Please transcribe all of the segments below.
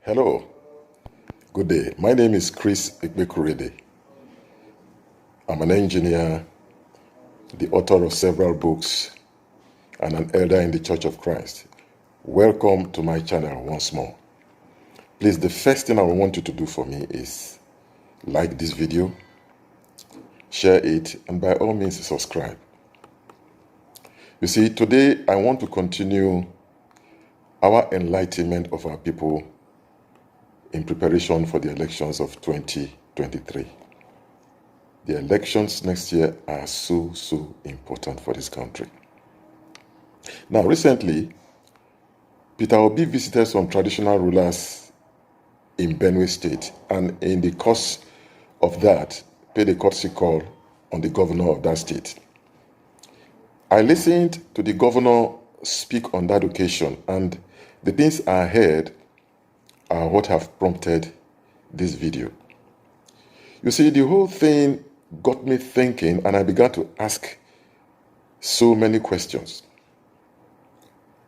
Hello, good day. My name is Chris Ikbekurede. I'm an engineer, the author of several books, and an elder in the Church of Christ. Welcome to my channel once more. Please, the first thing I want you to do for me is like this video, share it, and by all means subscribe. You see, today I want to continue our enlightenment of our people in preparation for the elections of 2023. The elections next year are so important for this country. Now, recently, Peter Obi visited some traditional rulers in Benue State, and in the course of that, paid a courtesy call on the governor of that state. I listened to the governor speak on that occasion, and the things I heard are what have prompted this video. You see, the whole thing got me thinking, and I began to ask so many questions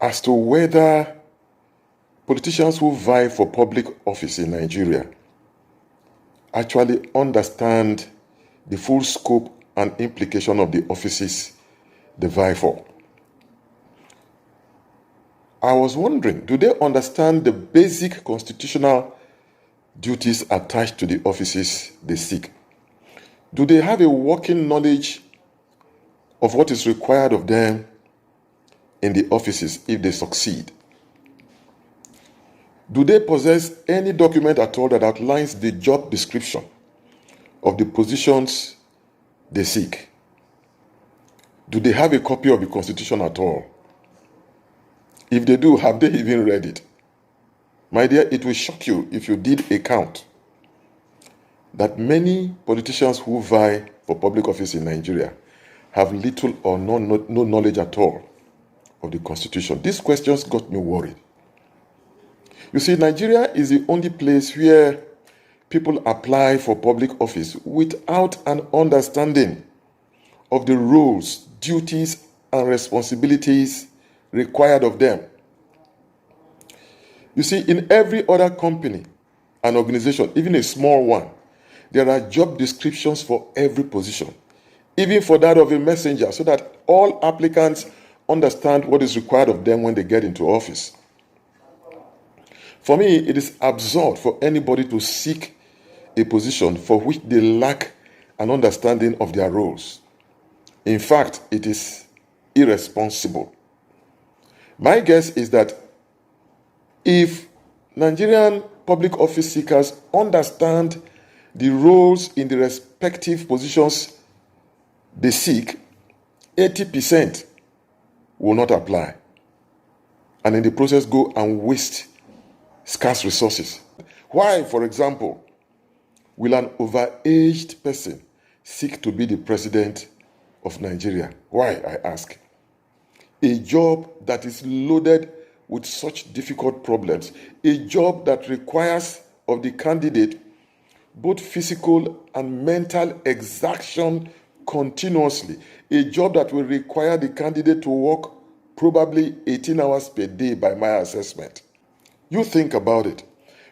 as to whether politicians who vie for public office in Nigeria actually understand the full scope and implication of the offices they vie for. I was wondering, do they understand the basic constitutional duties attached to the offices they seek? Do they have a working knowledge of what is required of them in the offices if they succeed? Do they possess any document at all that outlines the job description of the positions they seek? Do they have a copy of the Constitution at all? If they do, have they even read it? My dear, it will shock you if you did a count that many politicians who vie for public office in Nigeria have little or no knowledge at all of the Constitution. These questions got me worried. You see, Nigeria is the only place where people apply for public office without an understanding of the roles, duties, and responsibilities required of them. You see, in every other company and organization, even a small one, there are job descriptions for every position, even for that of a messenger, so that all applicants understand what is required of them when they get into office. For me, it is absurd for anybody to seek a position for which they lack an understanding of their roles. In fact, it is irresponsible. My guess is that if Nigerian public office seekers understand the roles in the respective positions they seek, 80% will not apply, and in the process go and waste scarce resources. Why, for example, will an overaged person seek to be the president of Nigeria? Why, I ask? A job that is loaded with such difficult problems, a job that requires of the candidate both physical and mental exertion continuously, a job that will require the candidate to work probably 18 hours per day by my assessment. You think about it.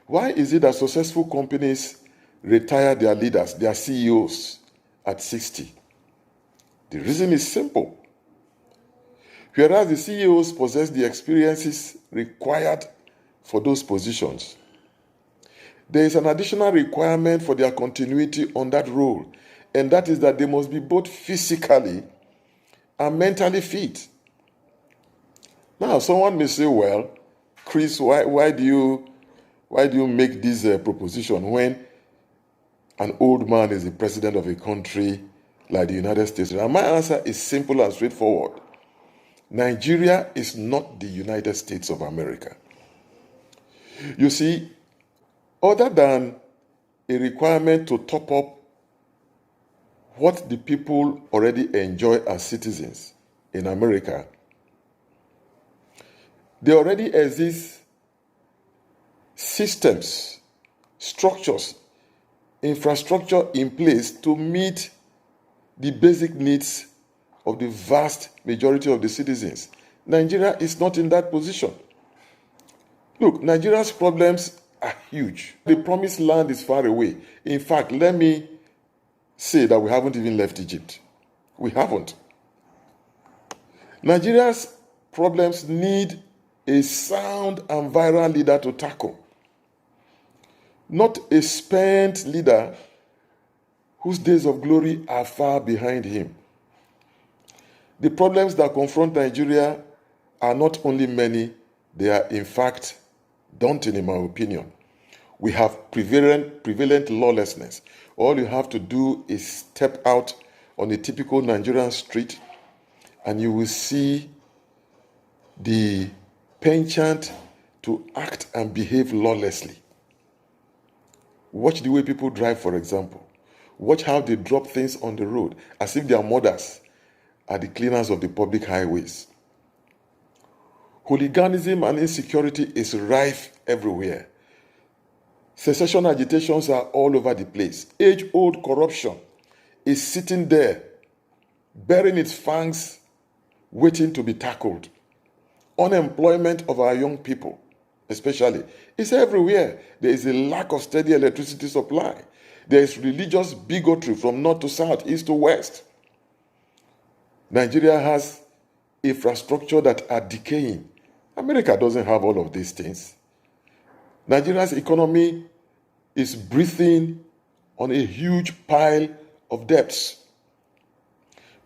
Why is it that successful companies retire their leaders, their CEOs, at 60? The reason is simple. Whereas the CEOs possess the experiences required for those positions, there is an additional requirement for their continuity on that role, and that is that they must be both physically and mentally fit. Now, someone may say, well, Chris, why do you make this proposition when an old man is the president of a country like the United States? And my answer is simple and straightforward. Nigeria is not the United States of America. You see, other than a requirement to top up what the people already enjoy as citizens in America, there already exist systems, structures, infrastructure in place to meet the basic needs of the vast majority of the citizens. Nigeria is not in that position. Look, Nigeria's problems are huge. The promised land is far away. In fact, let me say that we haven't even left Egypt. We haven't. Nigeria's problems need a sound and viral leader to tackle, not a spent leader whose days of glory are far behind him. The problems that confront Nigeria are not only many, they are in fact daunting in my opinion. We have prevalent lawlessness. All you have to do is step out on a typical Nigerian street and you will see the penchant to act and behave lawlessly. Watch the way people drive, for example. Watch how they drop things on the road as if their mothers are the cleaners of the public highways. Hooliganism and insecurity is rife everywhere. Secession agitations are all over the place. Age-old corruption is sitting there, bearing its fangs, waiting to be tackled. Unemployment of our young people, especially, is everywhere. There is a lack of steady electricity supply. There is religious bigotry from north to south, east to west. Nigeria has infrastructure that are decaying. America doesn't have all of these things. Nigeria's economy is breathing on a huge pile of debts.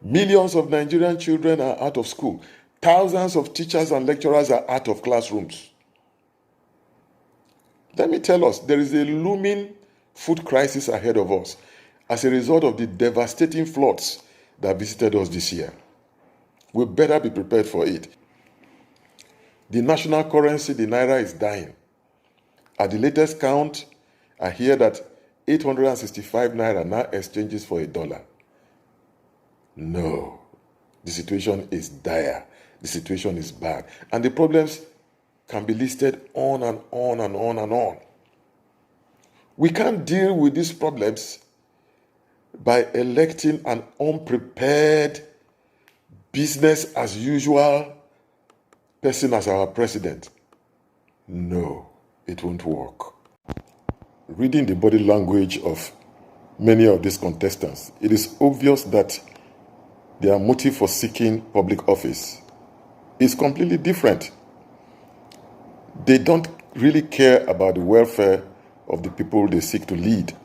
Millions of Nigerian children are out of school. Thousands of teachers and lecturers are out of classrooms. Let me tell us, there is a looming food crisis ahead of us as a result of the devastating floods that visited us this year. We better be prepared for it. The national currency, the naira, is dying. At the latest count, I hear that 865 naira now exchanges for $1. No, the situation is dire. The situation is bad. And the problems can be listed on and on and on and on. We can't deal with these problems by electing an unprepared, business as usual person as our president. No, it won't work. Reading the body language of many of these contestants, it is obvious that their motive for seeking public office is completely different. They don't really care about the welfare of the people they seek to lead.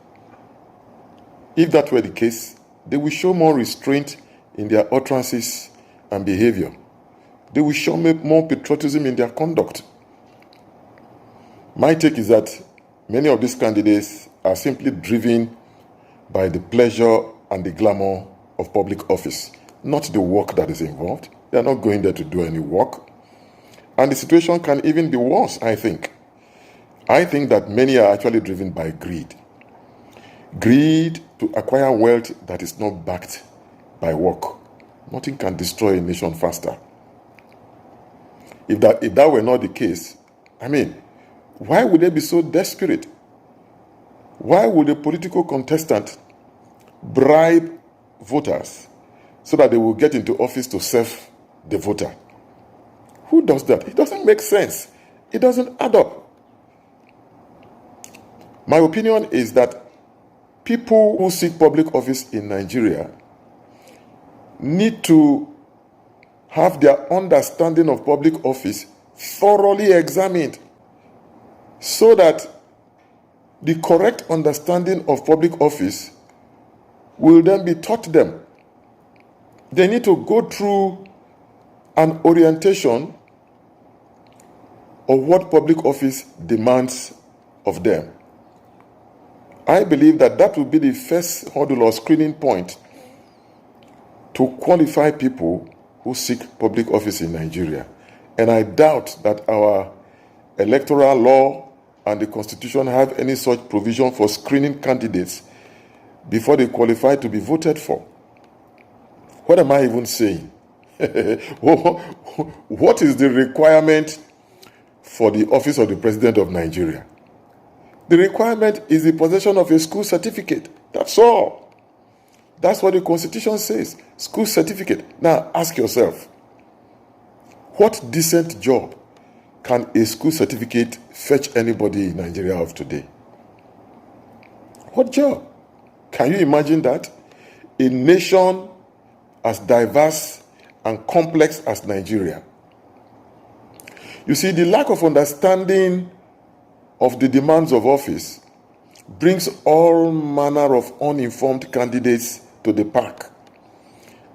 If that were the case, they will show more restraint in their utterances and behavior. They will show more patriotism in their conduct. My take is that many of these candidates are simply driven by the pleasure and the glamour of public office, not the work that is involved. They are not going there to do any work. And the situation can even be worse, I think. I think that many are actually driven by greed. Greed to acquire wealth that is not backed by work. Nothing can destroy a nation faster. If that were not the case, why would they be so desperate? Why would a political contestant bribe voters so that they will get into office to serve the voter? Who does that? It doesn't make sense. It doesn't add up. My opinion is that people who seek public office in Nigeria need to have their understanding of public office thoroughly examined so that the correct understanding of public office will then be taught them. They need to go through an orientation of what public office demands of them. I believe that will be the first hurdle or screening point to qualify people who seek public office in Nigeria. And I doubt that our electoral law and the Constitution have any such provision for screening candidates before they qualify to be voted for. What am I even saying? What is the requirement for the office of the President of Nigeria? The requirement is the possession of a school certificate. That's all. That's what the Constitution says. School certificate. Now ask yourself, what decent job can a school certificate fetch anybody in Nigeria of today. What job? Can you imagine that? A nation as diverse and complex as Nigeria. You see, the lack of understanding of the demands of office brings all manner of uninformed candidates to the park.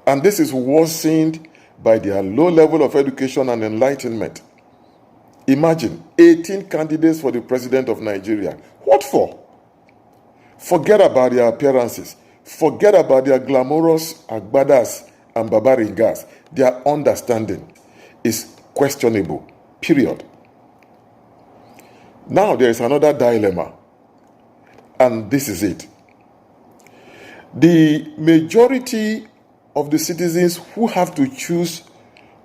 And this is worsened by their low level of education and enlightenment. Imagine 18 candidates for the president of Nigeria. What for? Forget about their appearances. Forget about their glamorous agbadas and babaringas. Their understanding is questionable, period. Now there is another dilemma, and this is it. The majority of the citizens who have to choose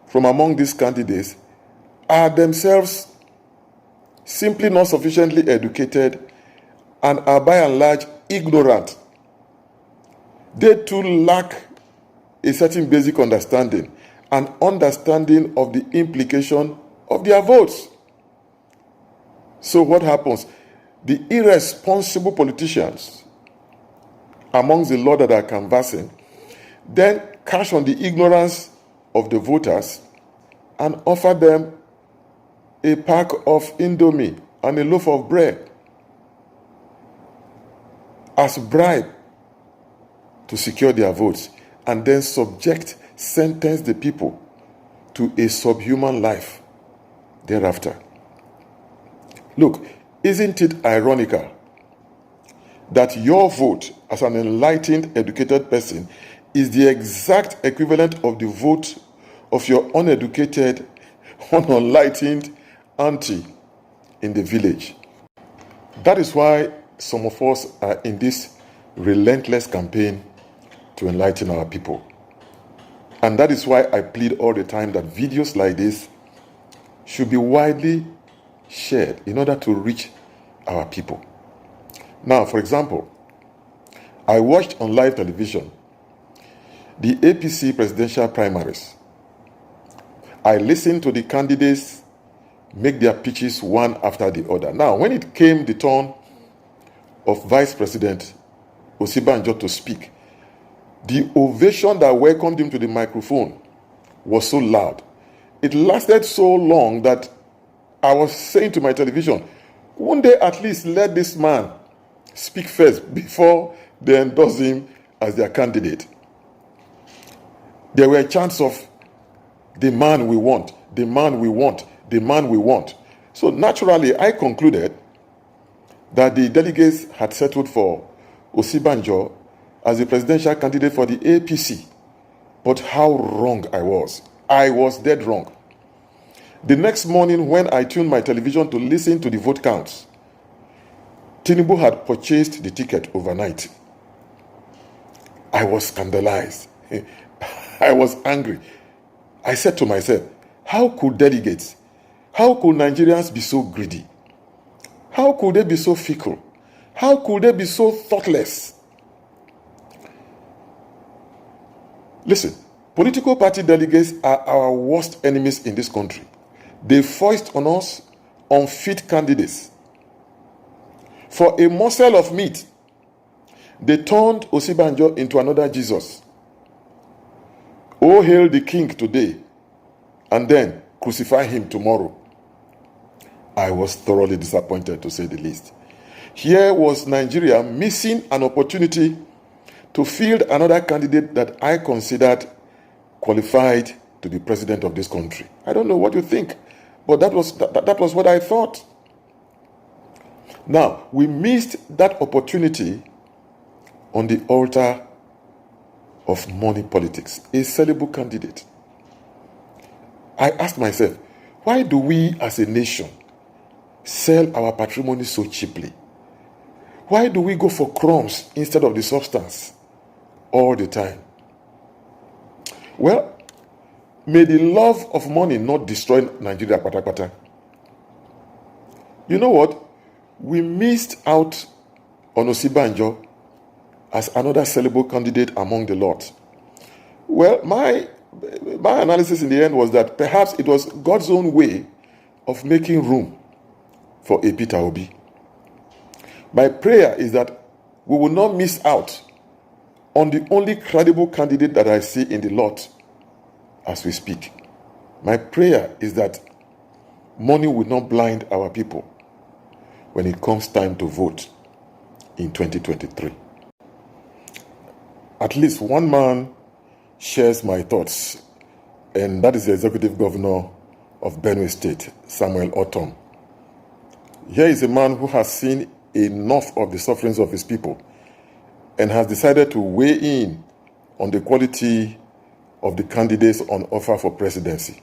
from among these candidates are themselves simply not sufficiently educated and are by and large ignorant. They too lack a certain basic understanding and understanding of the implication of their votes. So what happens? The irresponsible politicians amongst the lot that are canvassing then cash on the ignorance of the voters and offer them a pack of Indomie and a loaf of bread as bribe to secure their votes, and then sentence the people to a subhuman life thereafter. Look, isn't it ironical that your vote as an enlightened, educated person is the exact equivalent of the vote of your uneducated, unenlightened auntie in the village? That is why some of us are in this relentless campaign to enlighten our people. And that is why I plead all the time that videos like this should be widely shared in order to reach our people. Now, for example, I watched on live television the APC presidential primaries. I listened to the candidates make their pitches one after the other. Now, when it came the turn of Vice President Osibanjo to speak, the ovation that welcomed him to the microphone was so loud. It lasted so long that I was saying to my television, won't they at least let this man speak first before they endorse him as their candidate? There were chants of, the man we want, the man we want, the man we want. So naturally, I concluded that the delegates had settled for Osibanjo as the presidential candidate for the APC. But how wrong I was. I was dead wrong. The next morning, when I tuned my television to listen to the vote counts, Tinubu had purchased the ticket overnight. I was scandalized. I was angry. I said to myself, how could delegates, how could Nigerians be so greedy? How could they be so fickle? How could they be so thoughtless? Listen, political party delegates are our worst enemies in this country. They foist on us unfit candidates. For a morsel of meat, they turned Osibanjo into another Jesus. Oh, hail the king today, and then crucify him tomorrow. I was thoroughly disappointed, to say the least. Here was Nigeria missing an opportunity to field another candidate that I considered qualified to be president of this country. I don't know what you think, but that was what I thought. Now, we missed that opportunity on the altar of money politics, a sellable candidate. I asked myself, why do we as a nation sell our patrimony so cheaply? Why do we go for crumbs instead of the substance all the time? Well, may the love of money not destroy Nigeria patapata. You know what? We missed out on Osibanjo as another sellable candidate among the lot. Well, my analysis in the end was that perhaps it was God's own way of making room for a Peter Obi. My prayer is that we will not miss out on the only credible candidate that I see in the lot as we speak. My prayer is that money will not blind our people when it comes time to vote in 2023. At least one man shares my thoughts, and that is the Executive Governor of Benue State, Samuel Otom. Here is a man who has seen enough of the sufferings of his people and has decided to weigh in on the quality of the candidates on offer for presidency.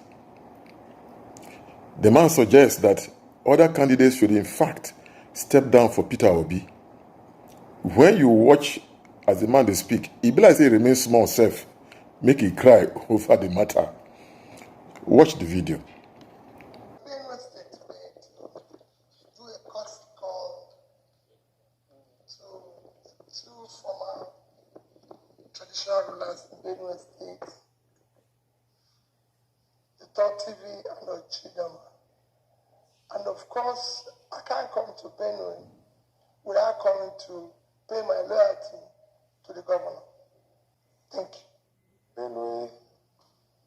The man suggests that other candidates should in fact step down for Peter Obi. When you watch as the man they speak, he be like say he remains small self, make he cry over the matter. Watch the video. Two former traditional rulers in Benue State, the Top TV and Ochidama. And of course, I can't come to Benue without coming to pay my loyalty to the governor. Thank you. Benue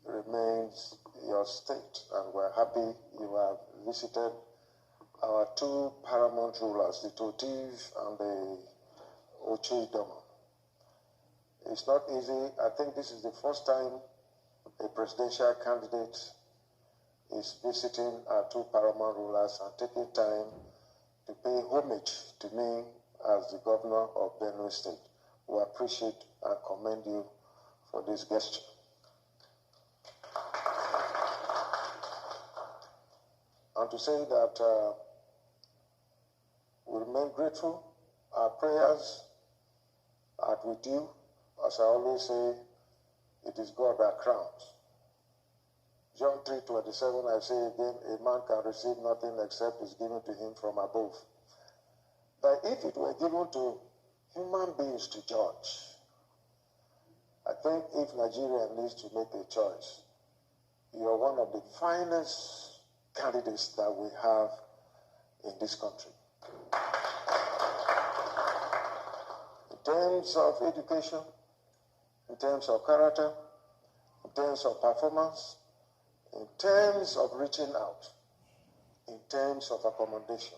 remains your state, and we're happy you have visited our two paramount rulers, the Totiv and the Ochidama. It's not easy. I think this is the first time a presidential candidate is visiting our two paramount rulers and taking time to pay homage to me as the governor of Benue State. We appreciate and commend you for this gesture. And to say that we remain grateful. Our prayers are with you. As I always say, it is God that crowns. John 3:27, I say again, a man can receive nothing except is given to him from above. But if it were given to human beings to judge, I think if Nigeria needs to make a choice, you are one of the finest candidates that we have in this country. In terms of education, in terms of character, in terms of performance, in terms of reaching out, in terms of accommodation,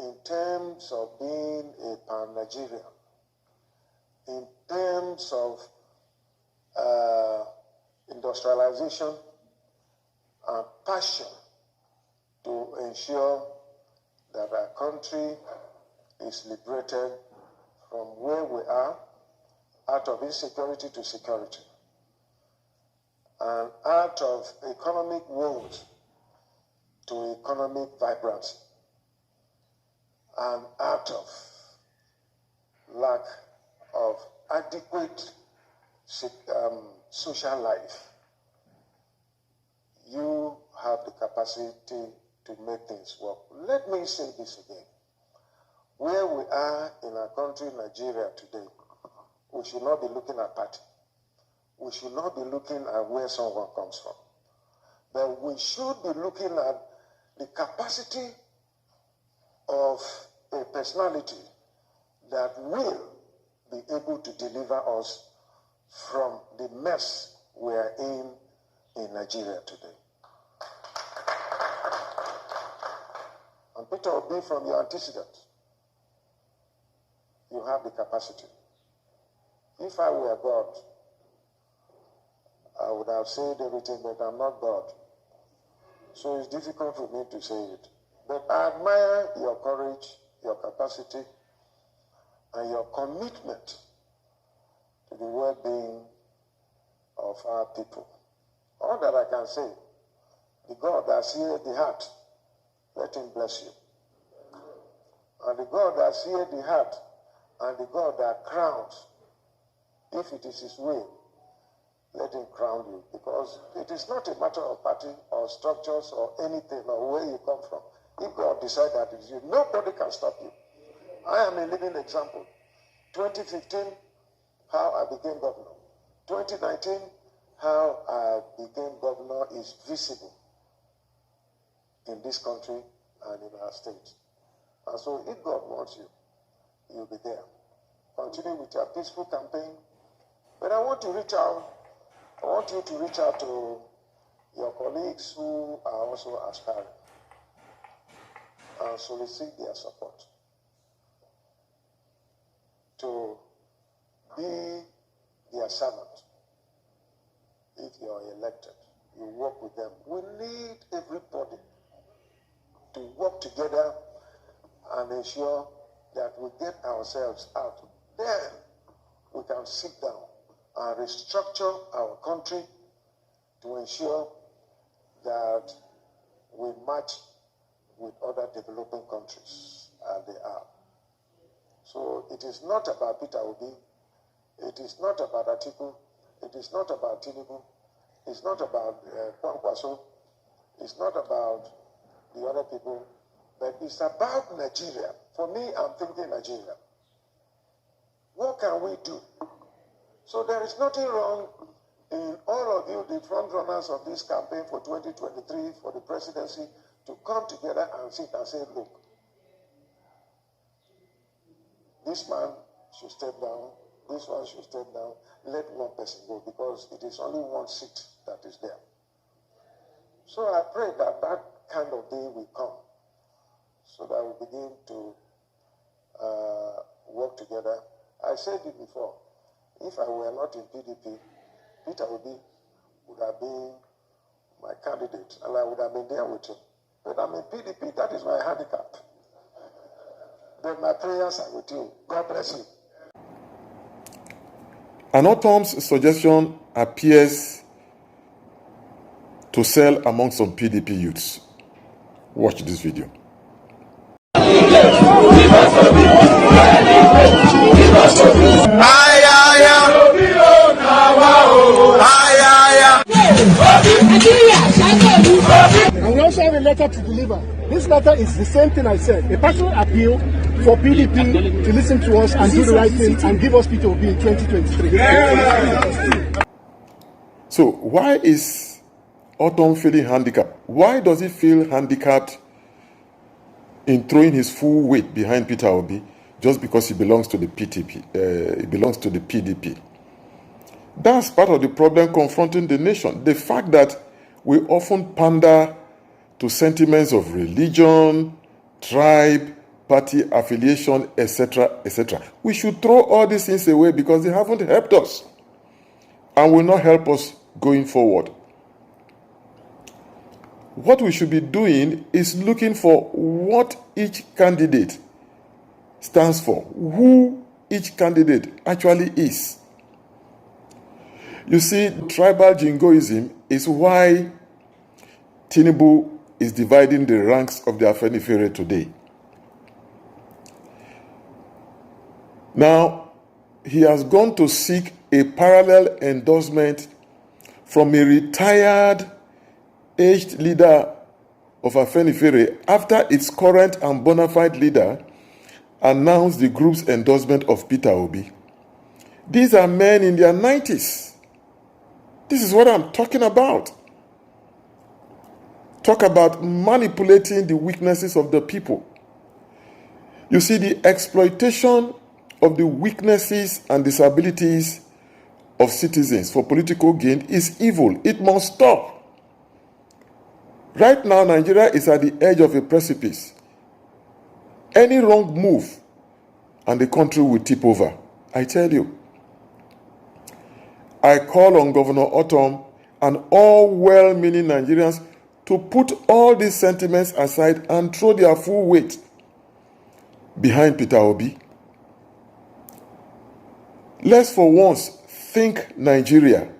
in terms of being a pan-Nigerian, in terms of industrialization and passion to ensure that our country is liberated from where we are, out of insecurity to security, and out of economic woes to economic vibrancy, and out of lack of adequate social life. You have the capacity to make things work. Let me say this again. Where we are in our country, Nigeria, today, we should not be looking at party. We should not be looking at where someone comes from. But we should be looking at the capacity of a personality that will be able to deliver us from the mess we are in Nigeria today. And Peter Obi, from your antecedents, you have the capacity. If I were God, I would have said everything, but I'm not God. So it's difficult for me to say it. But I admire your courage, your capacity, and your commitment to the well-being of our people. All that I can say, the God that seeth the heart, let him bless you. And the God that seeth the heart, and the God that crowns, if it is his will, let him crown you. Because it is not a matter of party or structures or anything or where you come from. If God decides that it is you, nobody can stop you. I am a living example. 2015, how I became governor. 2019, how I became governor is visible in this country, and in our state. And so if God wants you, you'll be there. Continue with your peaceful campaign. But I want you to reach out to your colleagues who are also aspiring and solicit their support to be their servant. If you are elected, you work with them. We need everybody to work together and ensure that we get ourselves out. Then we can sit down and restructure our country to ensure that we match with other developing countries, and they are. So it is not about Peter Obi, it is not about Atiku, it is not about Tinubu, it's not about Kwankwaso, it's not about the other people, but it's about Nigeria. For me, I'm thinking Nigeria. What can we do? So there is nothing wrong in all of you, the front runners of this campaign for 2023 for the presidency, to come together and sit and say, look, this man should step down, this one should step down, let one person go, because it is only one seat that is there. So I pray that that kind of day will come, so that we begin to work together. I said it before, if I were not in PDP, Peter Obi would have been my candidate, and I would have been there with him. But I'm in PDP, that is my handicap. But my prayers are with you. God bless you. An autumn's suggestion appears to sell among some PDP youths. Watch this video. And we also have a letter to deliver. This letter is the same thing I said. A personal appeal for PDP to listen to us and do the right thing and give us Peter Obi in 2023. So why is Autumn feeling handicapped? Why does he feel handicapped in throwing his full weight behind Peter Obi just because he belongs to the PDP? He belongs to the PDP. That's part of the problem confronting the nation. The fact that we often pander to sentiments of religion, tribe, party affiliation, etc., etc. We should throw all these things away because they haven't helped us and will not help us going forward. What we should be doing is looking for what each candidate stands for, who each candidate actually is. You see, tribal jingoism is why Tinubu is dividing the ranks of the Afenifere today. Now, he has gone to seek a parallel endorsement from a retired, aged leader of Afenifere after its current and bona fide leader announced the group's endorsement of Peter Obi. These are men in their 90s. This is what I'm talking about. Talk about manipulating the weaknesses of the people. You see, the exploitation of the weaknesses and disabilities of citizens for political gain is evil. It must stop. Right now, Nigeria is at the edge of a precipice. Any wrong move and the country will tip over. I tell you. I call on Governor Autumn and all well-meaning Nigerians to put all these sentiments aside and throw their full weight behind Peter Obi. Let's for once think Nigeria.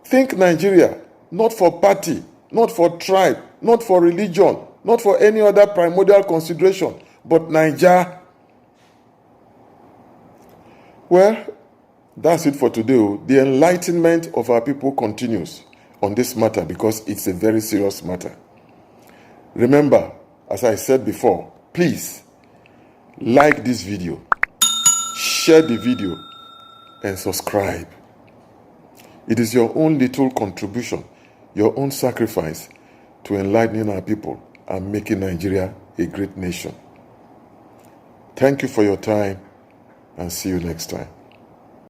Think Nigeria, not for party, not for tribe, not for religion, not for any other primordial consideration, but Nigeria. Well, that's it for today. The enlightenment of our people continues on this matter because it's a very serious matter. Remember, as I said before, please like this video, share the video, and subscribe. It is your own little contribution, your own sacrifice to enlightening our people and making Nigeria a great nation. Thank you for your time, and see you next time.